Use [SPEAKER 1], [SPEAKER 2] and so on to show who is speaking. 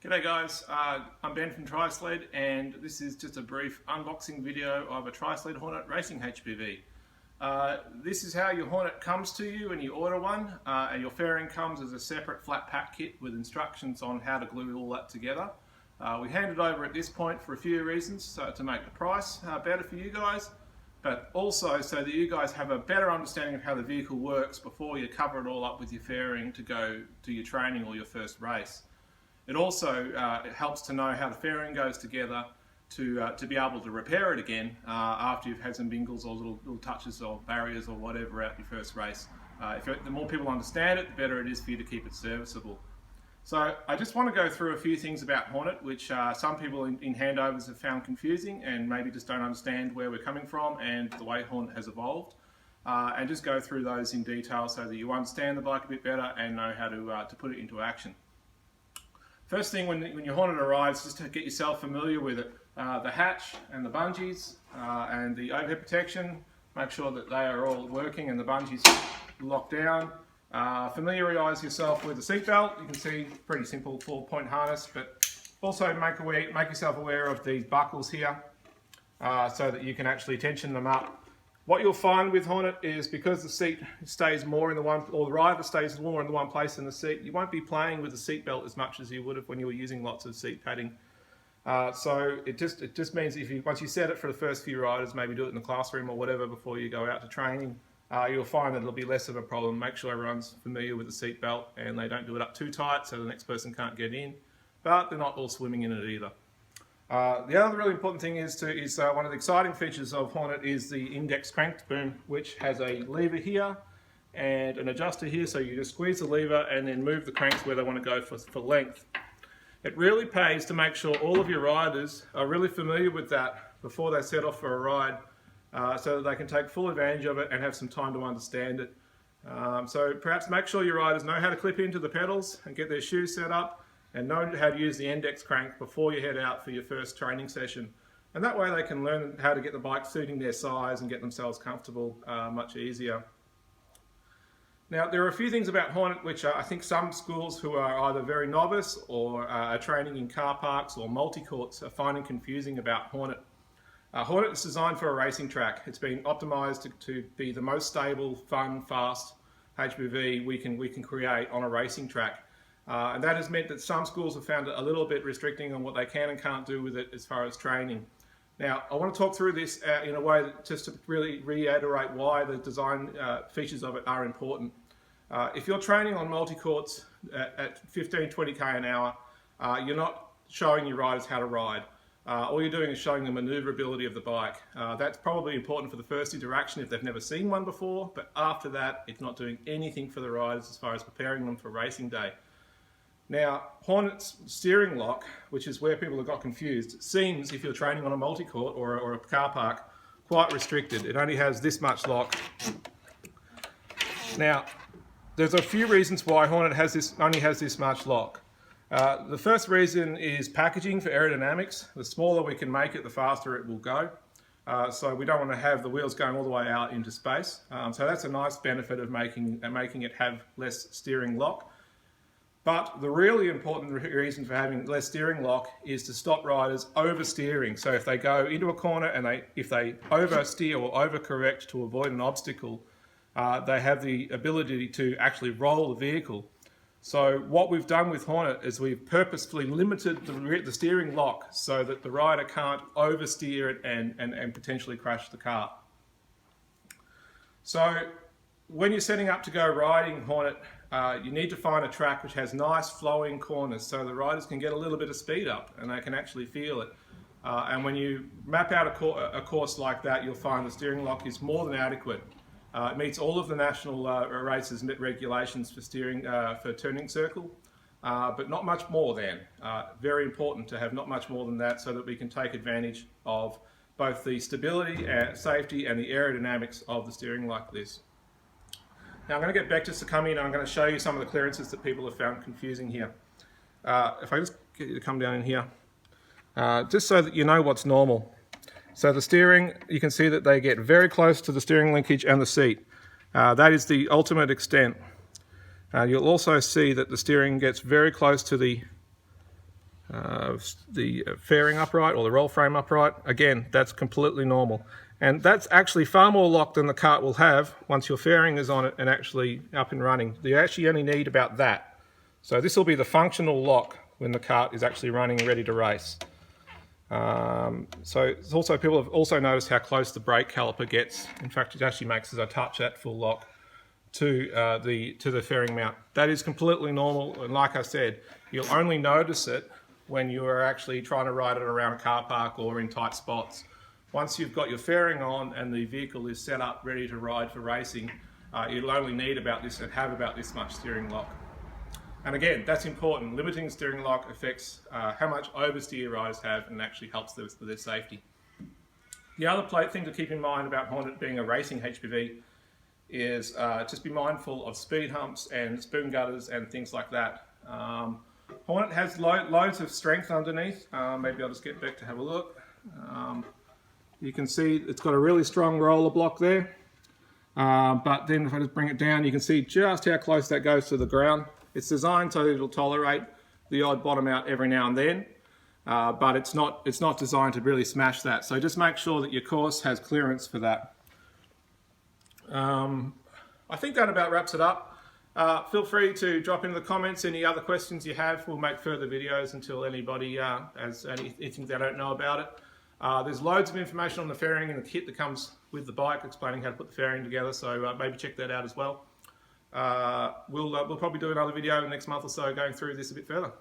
[SPEAKER 1] G'day guys, I'm Ben from Trisled, and this is just a brief unboxing video of a Trisled Hornet racing HPV. This is how your Hornet comes to you when you order one, and your fairing comes as a separate flat pack kit with instructions on how to glue all that together. We hand it over at this point for a few reasons, so to make the price better for you guys, but also so that you guys have a better understanding of how the vehicle works before you cover it all up with your fairing to go to your training or your first race. It also helps to know how the fairing goes together to be able to repair it again after you've had some bingles or little touches or barriers or whatever at your first race. The more people understand it, the better it is for you to keep it serviceable. So I just want to go through a few things about Hornet, which some people in handovers have found confusing and maybe just don't understand where we're coming from and the way Hornet has evolved. And just go through those in detail so that you understand the bike a bit better and know how to put it into action. First thing when your Hornet arrives, just to get yourself familiar with it, the hatch and the bungees and the overhead protection, make sure that they are all working and the bungees locked down. Familiarise yourself with the seat belt. You can see pretty simple 4-point harness, but also make yourself aware of these buckles here so that you can actually tension them up. What you'll find with Hornet is because the seat stays more in the one, or the rider stays more in the one place in the seat, you won't be playing with the seat belt as much as you would have when you were using lots of seat padding. So it just means once you set it for the first few riders, maybe do it in the classroom or whatever before you go out to training, you'll find that it'll be less of a problem. Make sure everyone's familiar with the seat belt and they don't do it up too tight so the next person can't get in, but they're not all swimming in it either. The other really important thing is one of the exciting features of Hornet is the index crank boom, which has a lever here and an adjuster here, so you just squeeze the lever and then move the cranks where they want to go for length. It really pays to make sure all of your riders are really familiar with that before they set off for a ride, so that they can take full advantage of it and have some time to understand it. So perhaps make sure your riders know how to clip into the pedals and get their shoes set up, and know how to use the index crank before you head out for your first training session. And that way they can learn how to get the bike suiting their size and get themselves comfortable much easier. Now, there are a few things about Hornet which I think some schools who are either very novice or are training in car parks or multi-courts are finding confusing about Hornet. Hornet is designed for a racing track. It's been optimized to be the most stable, fun, fast HPV we can create on a racing track. And that has meant that some schools have found it a little bit restricting on what they can and can't do with it as far as training. Now, I want to talk through this in a way that just to really reiterate why the design features of it are important. If you're training on multi-courts at 15-20k an hour, you're not showing your riders how to ride. All you're doing is showing the maneuverability of the bike. That's probably important for the first interaction if they've never seen one before, but after that, it's not doing anything for the riders as far as preparing them for racing day. Now, Hornet's steering lock, which is where people have got confused, seems, if you're training on a multi-court or a car park, quite restricted. It only has this much lock. Now, there's a few reasons why Hornet only has this much lock. The first reason is packaging for aerodynamics. The smaller we can make it, the faster it will go. So we don't want to have the wheels going all the way out into space. So that's a nice benefit of making it have less steering lock. But the really important reason for having less steering lock is to stop riders oversteering. So if they go into a corner and if they oversteer or overcorrect to avoid an obstacle, they have the ability to actually roll the vehicle. So what we've done with Hornet is we've purposefully limited the steering lock so that the rider can't oversteer it and potentially crash the car. So when you're setting up to go riding Hornet, you need to find a track which has nice flowing corners so the riders can get a little bit of speed up and they can actually feel it. And when you map out a course like that, you'll find the steering lock is more than adequate. It meets all of the national races regulations for steering for turning circle, but not much more than. Very important to have not much more than that so that we can take advantage of both the stability, safety and the aerodynamics of the steering like this. Now I'm going to get Beck just to come in and I'm going to show you some of the clearances that people have found confusing here. If I just get you to come down in here, just so that you know what's normal. So the steering, you can see that they get very close to the steering linkage and the seat. That is the ultimate extent. You'll also see that the steering gets very close to the the fairing upright or the roll frame upright. Again, that's completely normal. And that's actually far more lock than the cart will have once your fairing is on it and actually up and running. You actually only need about that. So this will be the functional lock when the cart is actually running and ready to race. So it's also, people have also noticed how close the brake caliper gets. In fact, it actually makes, as I touch that full lock, to the fairing mount. That is completely normal, and like I said, you'll only notice it when you are actually trying to ride it around a car park or in tight spots. Once you've got your fairing on and the vehicle is set up ready to ride for racing, you'll only need about this and have about this much steering lock. And again, that's important. Limiting steering lock affects how much oversteer riders have and actually helps with their safety. The other thing to keep in mind about Hornet being a racing HPV is just be mindful of speed humps and spoon gutters and things like that. Hornet has loads of strength underneath. Maybe I'll just get back to have a look. You can see it's got a really strong roller block there. But then if I just bring it down, you can see just how close that goes to the ground. It's designed so it'll tolerate the odd bottom out every now and then. But it's not designed to really smash that. So just make sure that your course has clearance for that. I think that about wraps it up. Feel free to drop in the comments any other questions you have. We'll make further videos until anybody has anything they don't know about it. There's loads of information on the fairing and the kit that comes with the bike explaining how to put the fairing together, so maybe check that out as well. We'll probably do another video next month or so going through this a bit further.